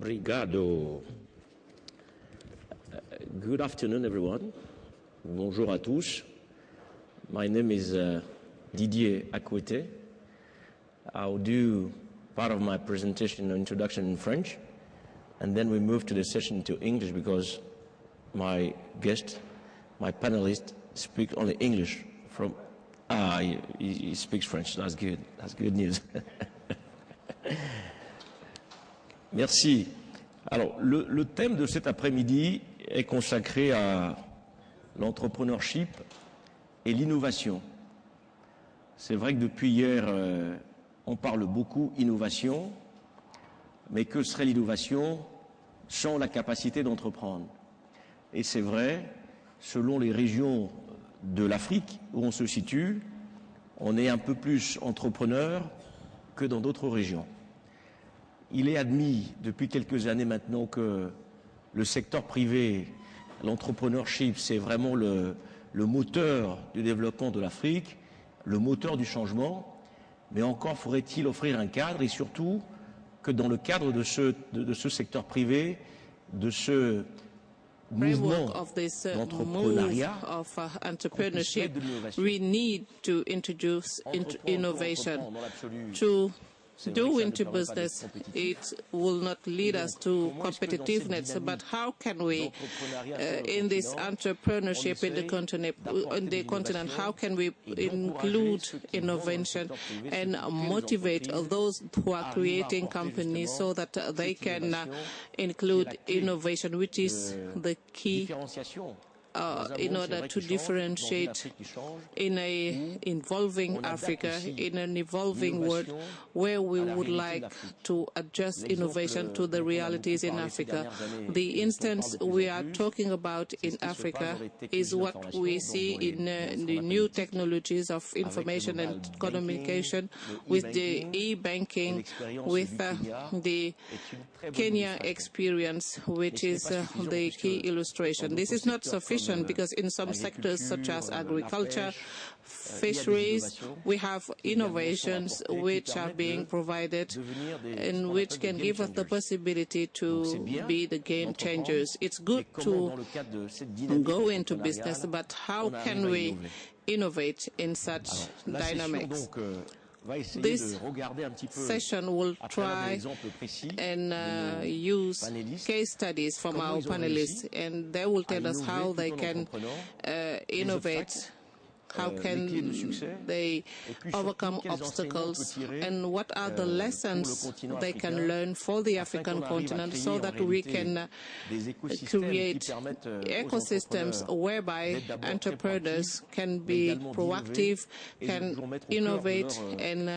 Obrigado. Good afternoon, everyone. Bonjour à tous. My name is Didier Akwete. I'll do part of my presentation and introduction in French, and then we move to the session to English because my guest, my panelist, speaks only English from... he speaks French. That's good. That's good news. Merci. Alors, le thème de cet après-midi est consacré à l'entrepreneurship et l'innovation. C'est vrai que depuis hier, on parle beaucoup innovation, mais que serait l'innovation sans la capacité d'entreprendre? Et c'est vrai, selon les régions de l'Afrique où on se situe, on est un peu plus entrepreneur que dans d'autres régions. Il est admis depuis quelques années maintenant que le secteur privé, l'entrepreneurship, c'est vraiment le moteur du développement de l'Afrique, le moteur du changement, mais encore faudrait-il offrir un cadre et surtout que dans le cadre de ce secteur privé, de ce mouvement d'entrepreneuriat, we need to introduce innovation. To do into business, it will not lead us to competitiveness, but how can we, in this entrepreneurship in the continent, how can we include innovation and motivate those who are creating companies so that they can include innovation, which is the key in order to differentiate in an evolving Africa, in an evolving world, where we would like to adjust innovation to the realities in Africa. The instance we are talking about in Africa is what we see in the new technologies of information and communication, with the e-banking, with the Kenya experience, which is the key illustration. This is not sufficient because in some sectors such as agriculture, fisheries, we have innovations which are being provided and which can give us the possibility to be the game changers. It's good to go into business, but how can we innovate in such dynamics? This session will try and use case studies from our panelists, and they will tell us how they can innovate, how can they overcome obstacles, and what are the lessons they can learn for the African continent so that we can create ecosystems whereby entrepreneurs can be proactive, can innovate, and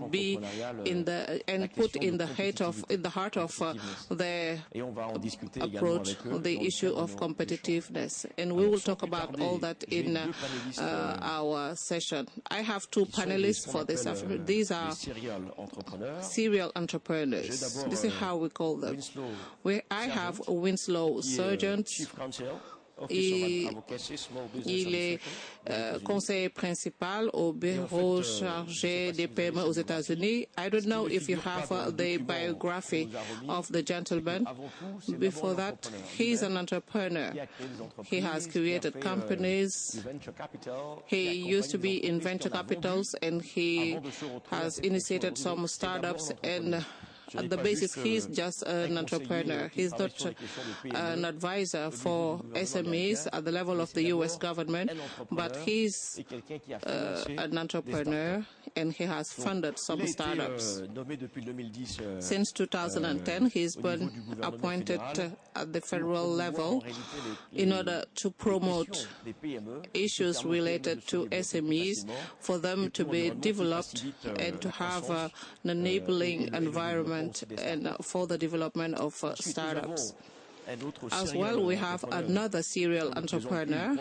be in the and put in the heart of their approach the issue of competitiveness. And we will talk about all that in our session. I have two panelists for this. These are serial entrepreneurs. This is how we call them. I have Winslow Sargent. Il est conseiller principal au bureau chargé des PME aux États-Unis. I don't know if you have the biography of the gentleman. Before that, he's an entrepreneur. He has created companies. He used to be in venture capitals, and he has initiated some startups, and at the basis, he's just an entrepreneur. He's not an advisor for SMEs at the level of the U.S. government, but he's an entrepreneur, and he has funded some startups. Since 2010, he's been appointed at the federal level in order to promote issues related to SMEs, for them to be developed and to have an enabling environment and for the development of startups. As well, we have another serial entrepreneur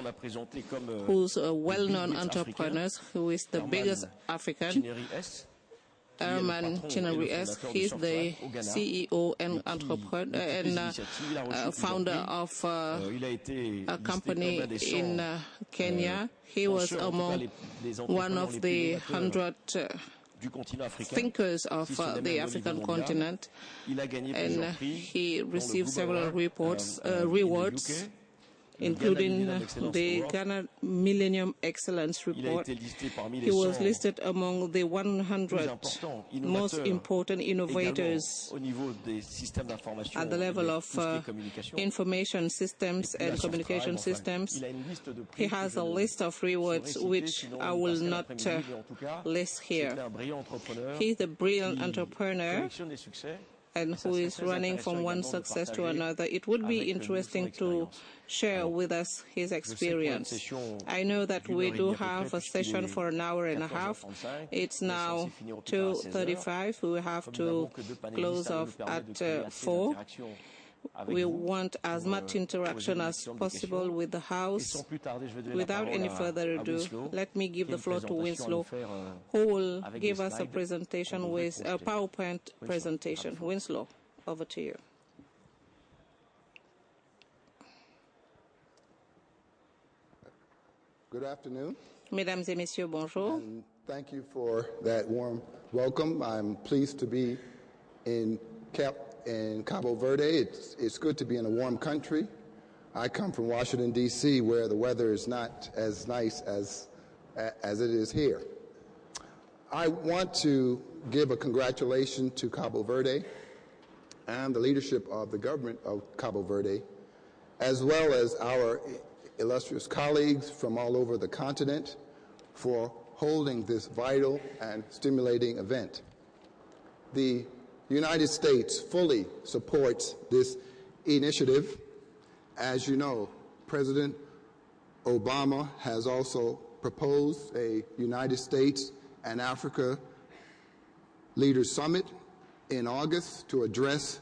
who's a well-known entrepreneur, who is the biggest African, Herman Chinnery-esque. He's the CEO and entrepreneur and founder of a company in Kenya. He was among one of the 100 thinkers of the African continent, and he received several rewards, including the Ghana Millennium Excellence Report. He was listed among the 100 most important innovators at the level of information systems and communication systems. He has a list of rewards which I will not list here. He is a brilliant entrepreneur and who is running from one success to another. It would be interesting to share with us his experience. I know that we do have a session for an hour and a half. It's now 2:35. We will have to close off at 4. We want as much interaction as possible with the House. Without any further ado, let me give the floor to Winslow, who will give us a presentation with a PowerPoint presentation. Winslow, over to you. Good afternoon. Mesdames et messieurs, bonjour. And thank you for that warm welcome. I'm pleased to be in Cabo Verde. It's good to be in a warm country. I come from Washington, D.C., where the weather is not as nice as it is here. I want to give a congratulation to Cabo Verde and the leadership of the government of Cabo Verde, as well as our illustrious colleagues from all over the continent for holding this vital and stimulating event. The United States fully supports this initiative. As you know, President Obama has also proposed a United States and Africa Leaders Summit in August to address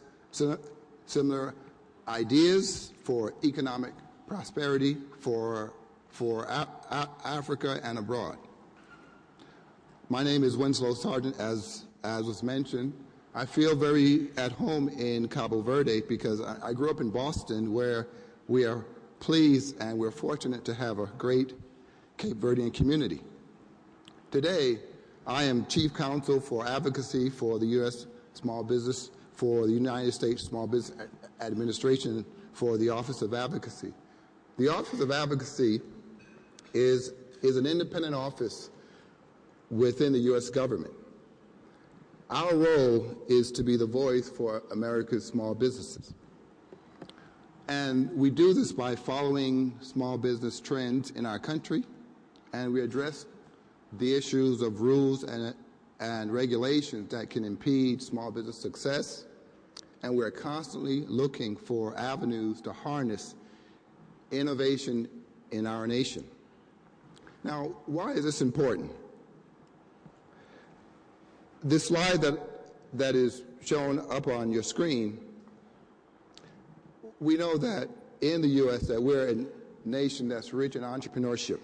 similar ideas for economic prosperity for Africa and abroad. My name is Winslow Sargent, as was mentioned. I feel very at home in Cabo Verde because I grew up in Boston, where we are pleased and we're fortunate to have a great Cape Verdean community. Today, I am Chief Counsel for Advocacy for the U.S. Small Business, for the United States Small Business Administration, for the Office of Advocacy. The Office of Advocacy is an independent office within the U.S. government. Our role is to be the voice for America's small businesses. And we do this by following small business trends in our country, and we address the issues of rules and regulations that can impede small business success, and we're constantly looking for avenues to harness innovation in our nation. Now, why is this important? This slide that is shown up on your screen, we know that in the U.S. that we're a nation that's rich in entrepreneurship.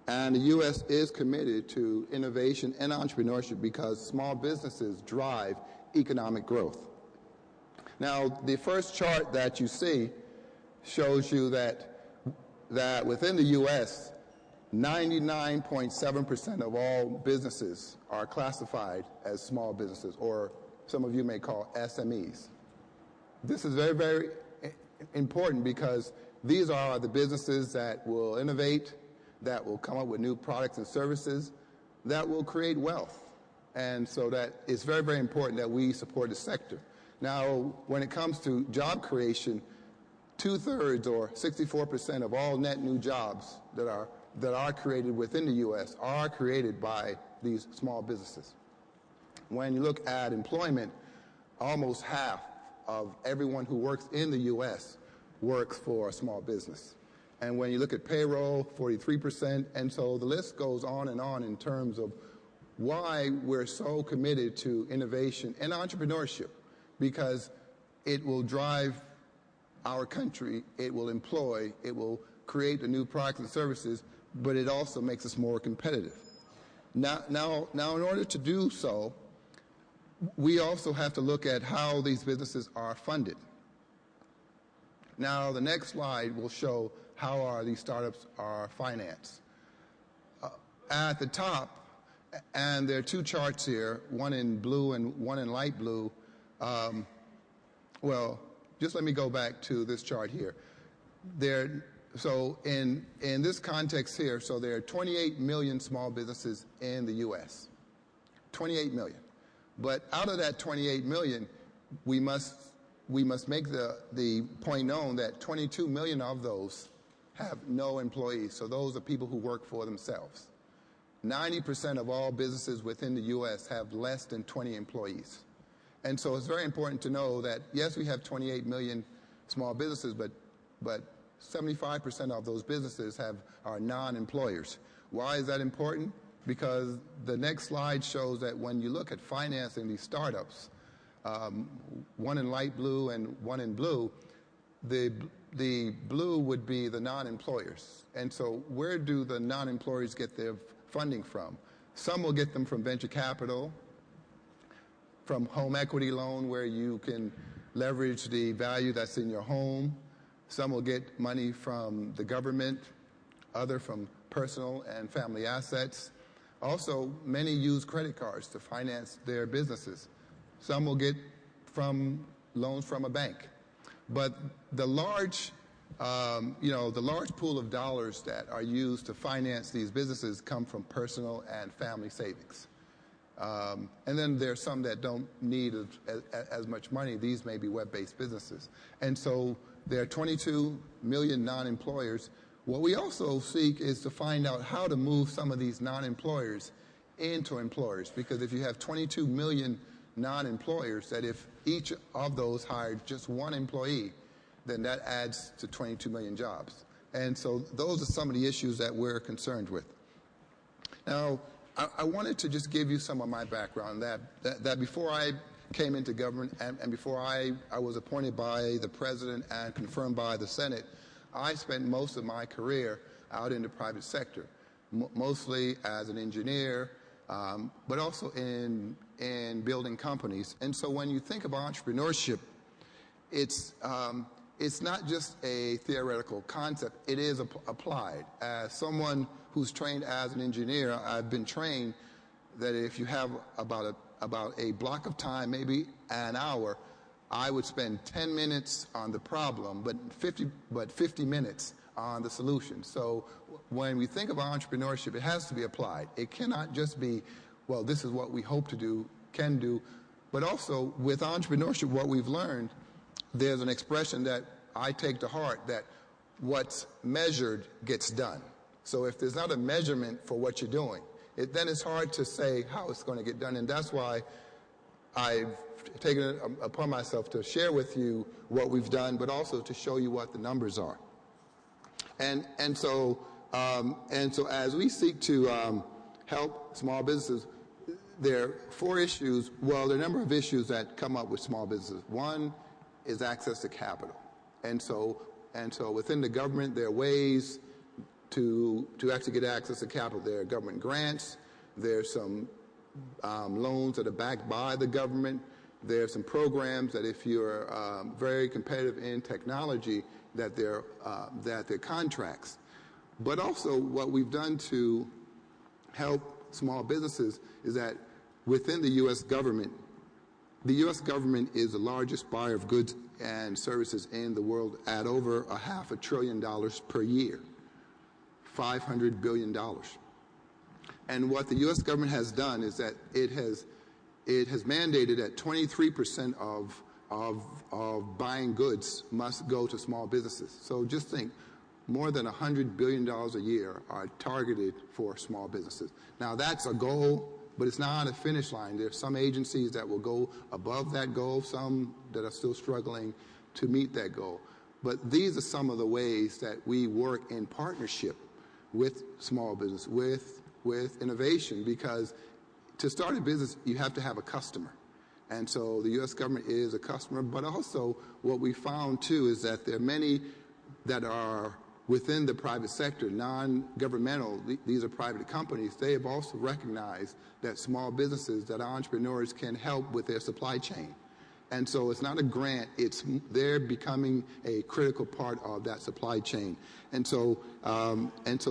And the U.S. is committed to innovation and entrepreneurship because small businesses drive economic growth. Now, the first chart that you see shows you that within the U.S., 99.7% of all businesses are classified as small businesses, or some of you may call SMEs. This is very, very important because these are the businesses that will innovate, that will come up with new products and services, that will create wealth. And so that it's very, very important that we support the sector. Now, when it comes to job creation, 2/3 or 64% of all net new jobs that are created within the U.S. are created by these small businesses. When you look at employment, almost half of everyone who works in the U.S. works for a small business. And when you look at payroll, 43%, and so the list goes on in terms of why we're so committed to innovation and entrepreneurship, because it will drive our country, it will employ, it will create the new products and services, but it also makes us more competitive. Now, in order to do so, we also have to look at how these businesses are funded. Now, the next slide will show how these startups are financed. At the top, And there are two charts here, one in blue and one in light blue. Well, just let me go back to this chart here. So in this context here, so there are 28 million small businesses in the U.S. 28 million. But out of that 28 million, we must make the point known that 22 million of those have no employees. So those are people who work for themselves. 90% of all businesses within the U.S. have less than 20 employees. And so it's very important to know that, yes, we have 28 million small businesses, but 75% of those businesses are non-employers. Why is that important? Because the next slide shows that when you look at financing these startups, one in light blue and one in blue, the blue would be the non-employers. And so where do the non-employers get their funding from? Some will get them from venture capital, from home equity loan where you can leverage the value that's in your home. Some will get money from the government, other from personal and family assets. Also, many use credit cards to finance their businesses. Some will get from loans from a bank. But the large pool of dollars that are used to finance these businesses come from personal and family savings. And then there are some that don't need as much money. These may be web-based businesses. And so there are 22 million non-employers. What we also seek is to find out how to move some of these non-employers into employers. Because if you have 22 million non-employers, that if each of those hired just one employee, then that adds to 22 million jobs. And so those are some of the issues that we're concerned with. Now, I wanted to just give you some of my background, that before I came into government and before I was appointed by the President and confirmed by the Senate, I spent most of my career out in the private sector, mostly as an engineer, but also in building companies. And so when you think of entrepreneurship, it's not just a theoretical concept, it is applied. As someone who's trained as an engineer, I've been trained that if you have about a block of time, maybe an hour, I would spend 10 minutes on the problem, but 50 minutes on the solution. So when we think of entrepreneurship, it has to be applied. It cannot just be, well, this is what we hope to do, can do, but also with entrepreneurship, what we've learned, there's an expression that I take to heart, that what's measured gets done. So if there's not a measurement for what you're doing, then it's hard to say how it's going to get done. And that's why I've taken it upon myself to share with you what we've done, but also to show you what the numbers are. And so as we seek to help small businesses, there are four issues. Well, there are a number of issues that come up with small businesses. One is access to capital. And so within the government, there are ways to actually get access to capital. There are government grants. There's some loans that are backed by the government. There are some programs that if you're very competitive in technology, that they're contracts. But also what we've done to help small businesses is that within the U.S. government is the largest buyer of goods and services in the world at over $500 billion per year. $500 billion. And what the U.S. government has done is that it has mandated that 23% of buying goods must go to small businesses. So just think, more than $100 billion a year are targeted for small businesses. Now that's a goal, but it's not a finish line. There are some agencies that will go above that goal, some that are still struggling to meet that goal. But these are some of the ways that we work in partnership with small business, with innovation, because to start a business, you have to have a customer. And so the U.S. government is a customer, but also what we found too is that there are many that are within the private sector, non-governmental, these are private companies. They have also recognized that small businesses, that entrepreneurs can help with their supply chain. And so it's not a grant, they're becoming a critical part of that supply chain. And so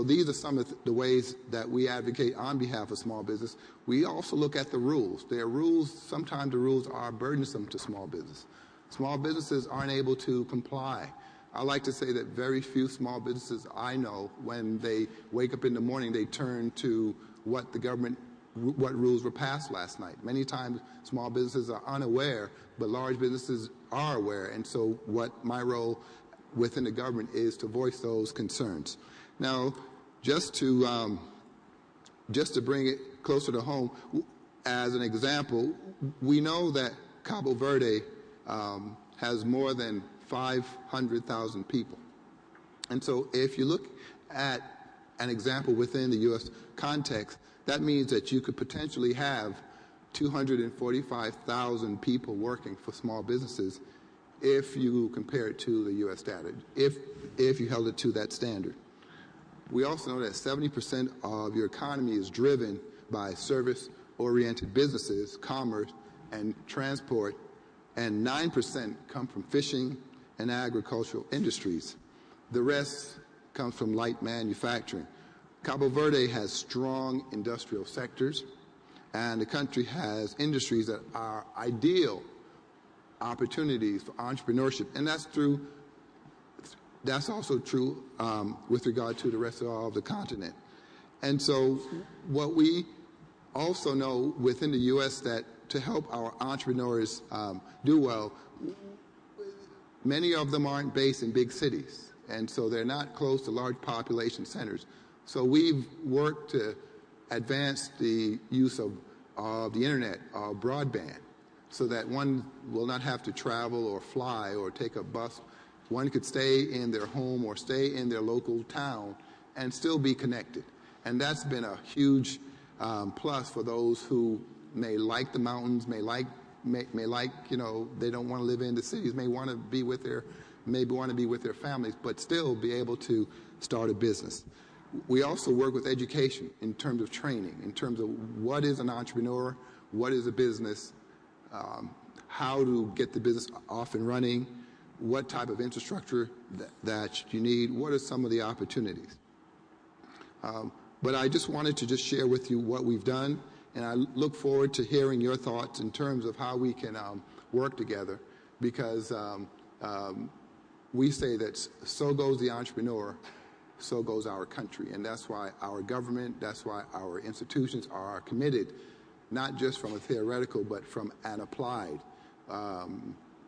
these are some of the ways that we advocate on behalf of small business. We also look at the rules. There are rules, sometimes the rules are burdensome to small business. Small businesses aren't able to comply. I like to say that very few small businesses I know, when they wake up in the morning, they turn to what rules were passed last night. Many times small businesses are unaware, but large businesses are aware. And so what my role within the government is to voice those concerns. Now, just to bring it closer to home, as an example, we know that Cabo Verde has more than 500,000 people. And so if you look at an example within the U.S. context, that means that you could potentially have 245,000 people working for small businesses if you compare it to the U.S. standard, if you held it to that standard. We also know that 70% of your economy is driven by service-oriented businesses, commerce, and transport, and 9% come from fishing and agricultural industries. The rest comes from light manufacturing. Cabo Verde has strong industrial sectors, and the country has industries that are ideal opportunities for entrepreneurship, and that's also true with regard to the rest of the continent. And so what we also know within the U.S. that to help our entrepreneurs do well, many of them aren't based in big cities, and so they're not close to large population centers. So we've worked to advance the use of the internet, broadband, so that one will not have to travel or fly or take a bus. One could stay in their home or stay in their local town and still be connected. And that's been a huge plus for those who may like the mountains, may like, they don't want to live in the cities, may want to be with their families, but still be able to start a business. We also work with education in terms of training, in terms of what is an entrepreneur, what is a business, how to get the business off and running, what type of infrastructure that you need, what are some of the opportunities. But I just wanted to just share with you what we've done, and I look forward to hearing your thoughts in terms of how we can work together, because we say that so goes the entrepreneur, so goes our country. And that's why our government, that's why our institutions are committed, not just from a theoretical, but from an applied,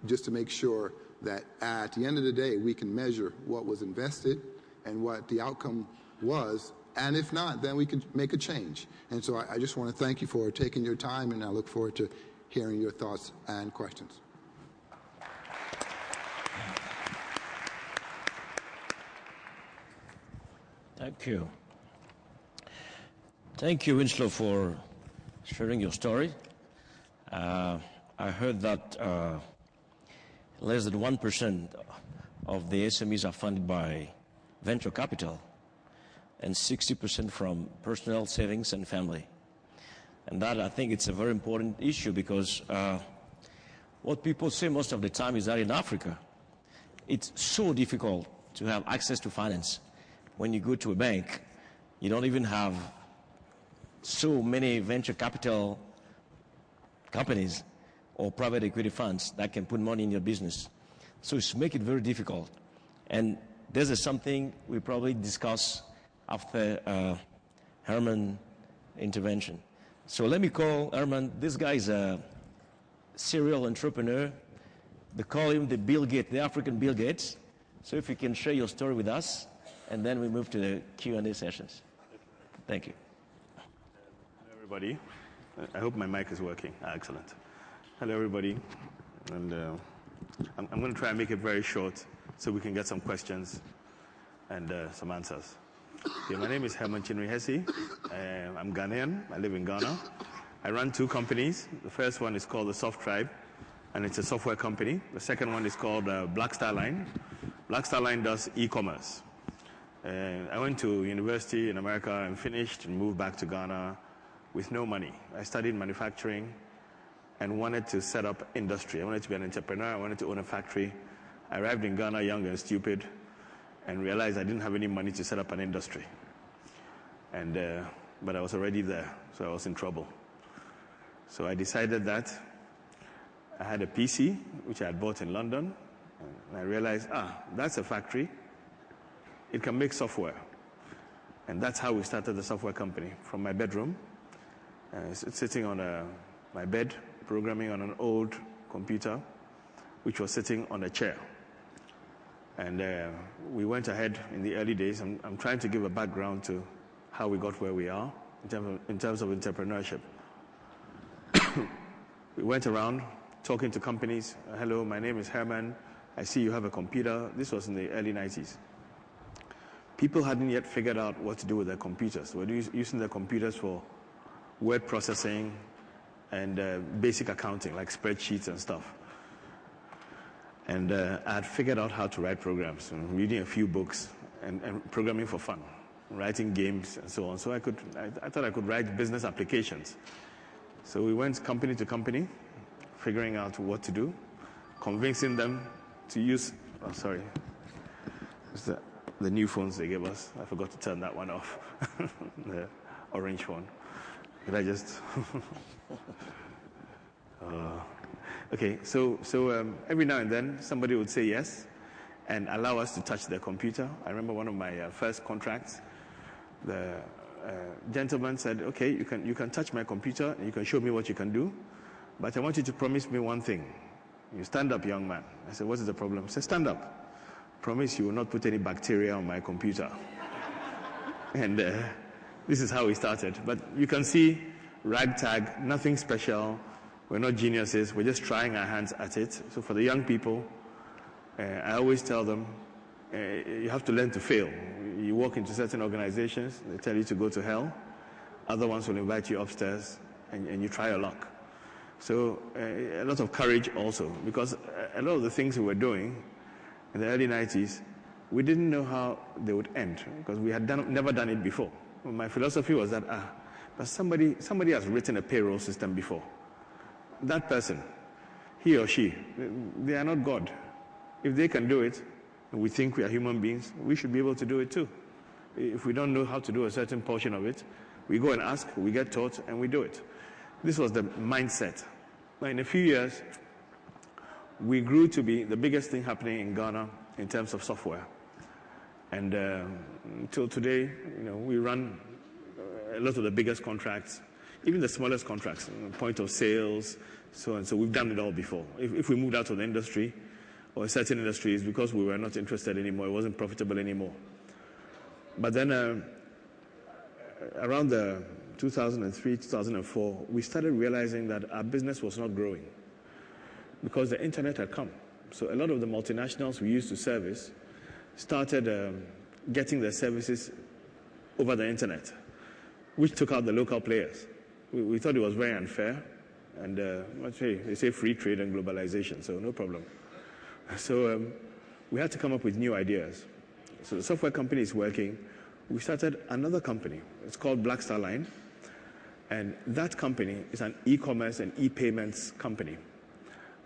just to make sure that at the end of the day, we can measure what was invested and what the outcome was. And if not, then we can make a change. And so I just want to thank you for taking your time, and I look forward to hearing your thoughts and questions. Thank you. Thank you, Winslow, for sharing your story. I heard that less than 1% of the SMEs are funded by venture capital, and 60% from personal savings and family. And that, I think, it's a very important issue, because what people say most of the time is that in Africa, it's so difficult to have access to finance. When you go to a bank, you don't even have so many venture capital companies or private equity funds that can put money in your business. So it's make it very difficult. And this is something we probably discuss after Herman's intervention. So let me call Herman. This guy is a serial entrepreneur. They call him the Bill Gates, the African Bill Gates. So if you can share your story with us, and then we move to the Q&A sessions. Thank you. Hello, everybody. I hope my mic is working. Excellent. Hello, everybody. And I'm going to try and make it very short so we can get some questions and some answers. Okay, my name is Herman Chinwe-Hesse. I'm Ghanaian. I live in Ghana. I run two companies. The first one is called the Soft Tribe, and it's a software company. The second one is called Black Star Line. Black Star Line does e-commerce. I went to university in America and finished and moved back to Ghana with no money. I studied manufacturing, and wanted to set up industry. I wanted to be an entrepreneur. I wanted to own a factory. I arrived in Ghana young and stupid and realized I didn't have any money to set up an industry. But I was already there, so I was in trouble. So I decided that I had a PC, which I had bought in London, and I realized, that's a factory. It can make software. And that's how we started the software company, from my bedroom, sitting on my bed, programming on an old computer, which was sitting on a chair. And we went ahead in the early days. I'm trying to give a background to how we got where we are in terms of entrepreneurship. We went around talking to companies. Hello, my name is Herman. I see you have a computer. This was in the early 90s. People hadn't yet figured out what to do with their computers. They were using their computers for word processing and basic accounting, like spreadsheets and stuff. And I had figured out how to write programs, and reading a few books and programming for fun, writing games and so on. So I thought I could write business applications. So we went company to company, figuring out what to do, convincing them to use, it's the new phones they gave us. I forgot to turn that one off, the orange phone. Did I just? Okay, so every now and then somebody would say yes and allow us to touch their computer. I remember one of my first contracts, the gentleman said, okay, you can touch my computer and you can show me what you can do, but I want you to promise me one thing. You stand up, young man. I said, what is the problem? He said, stand up. Promise you will not put any bacteria on my computer. And this is how we started. But you can see, ragtag, nothing special. We're not geniuses. We're just trying our hands at it. So for the young people, I always tell them, you have to learn to fail. You walk into certain organizations, they tell you to go to hell. Other ones will invite you upstairs, and you try your luck. So a lot of courage also, because a lot of the things we were doing in the early 90s, we didn't know how they would end, because we had never done it before. My philosophy was that, but somebody has written a payroll system before. That person, he or she, they are not God. If they can do it, and we think we are human beings, we should be able to do it too. If we don't know how to do a certain portion of it, we go and ask, we get taught, and we do it. This was the mindset. Now, in a few years, we grew to be the biggest thing happening in Ghana in terms of software. And until today, we run a lot of the biggest contracts, even the smallest contracts, point of sales, so on. So we've done it all before. If we moved out of the industry, or certain industries, because we were not interested anymore, it wasn't profitable anymore. But then around the 2003, 2004, we started realizing that our business was not growing because the internet had come. So a lot of the multinationals we used to service started getting their services over the internet, which took out the local players. We thought it was very unfair, and they say free trade and globalization, so no problem. So we had to come up with new ideas. So the software company is working. We started another company. It's called Black Star Line. And that company is an e-commerce and e-payments company.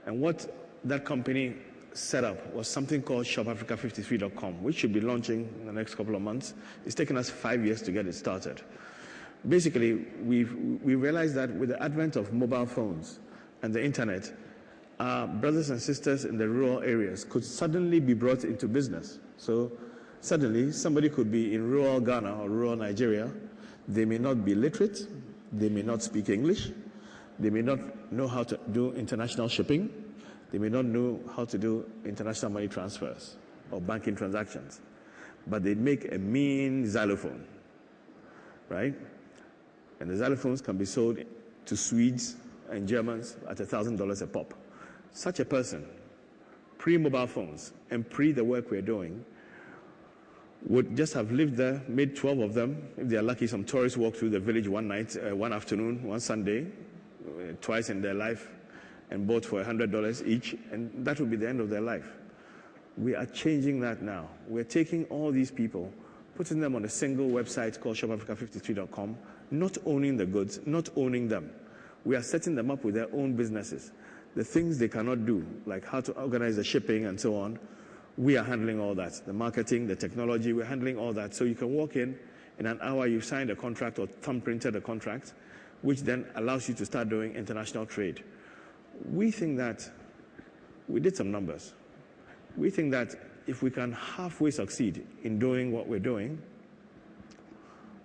And what that company set up was something called shopafrica53.com, which should be launching in the next couple of months. It's taken us 5 years to get it started. Basically, we realized that with the advent of mobile phones and the internet, our brothers and sisters in the rural areas could suddenly be brought into business. So suddenly, somebody could be in rural Ghana or rural Nigeria. They may not be literate. They may not speak English. They may not know how to do international shipping. They may not know how to do international money transfers or banking transactions. But they make a mean xylophone, right? And the xylophones can be sold to Swedes and Germans at $1,000 a pop. Such a person, pre-mobile phones and pre the work we're doing, would just have lived there, made 12 of them. If they are lucky, some tourists walk through the village one night, one afternoon, one Sunday, twice in their life, and bought for $100 each, and that would be the end of their life. We are changing that now. We're taking all these people, putting them on a single website called shopafrica53.com, not owning the goods, not owning them. we are setting them up with their own businesses. The things they cannot do, like how to organize the shipping and so on, we are handling all that. The marketing, the technology, we're handling all that. So you can walk in an hour, you've signed a contract or thumb-printed a contract, which then allows you to start doing international trade. We think that, we did some numbers. We think that if we can halfway succeed in doing what we're doing,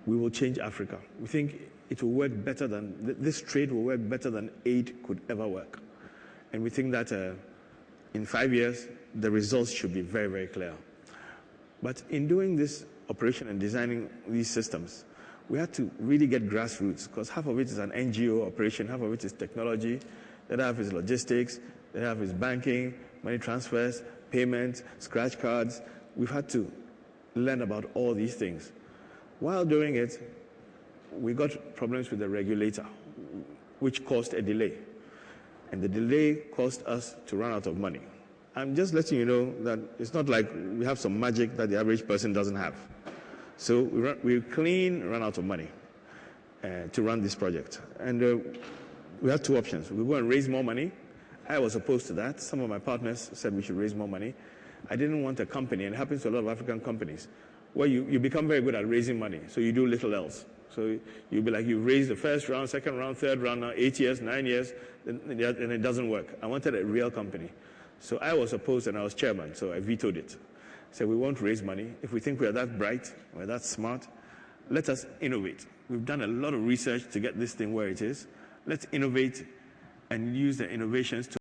we will change Africa. We think it will work better than, this trade will work better than aid could ever work. And we think that in 5 years, the results should be very, very clear. But in doing this operation and designing these systems, we had to really get grassroots, because half of it is an NGO operation, half of it is technology, the other half is logistics, the other half is banking, money transfers, payments, scratch cards. We've had to learn about all these things. While doing it, we got problems with the regulator, which caused a delay. And the delay caused us to run out of money. I'm just letting you know that it's not like we have some magic that the average person doesn't have. So we ran out of money to run this project. And we had two options. We go and raise more money. I was opposed to that. Some of my partners said we should raise more money. I didn't want a company, and it happens to a lot of African companies, where you become very good at raising money, so you do little else. So you'll be like, you raise the first round, second round, third round, now 8 years, 9 years, and it doesn't work. I wanted a real company. So I was opposed, and I was chairman, so I vetoed it. I said, we won't raise money. If we think we're that bright, we're that smart, let us innovate. We've done a lot of research to get this thing where it is. Let's innovate and use the innovations to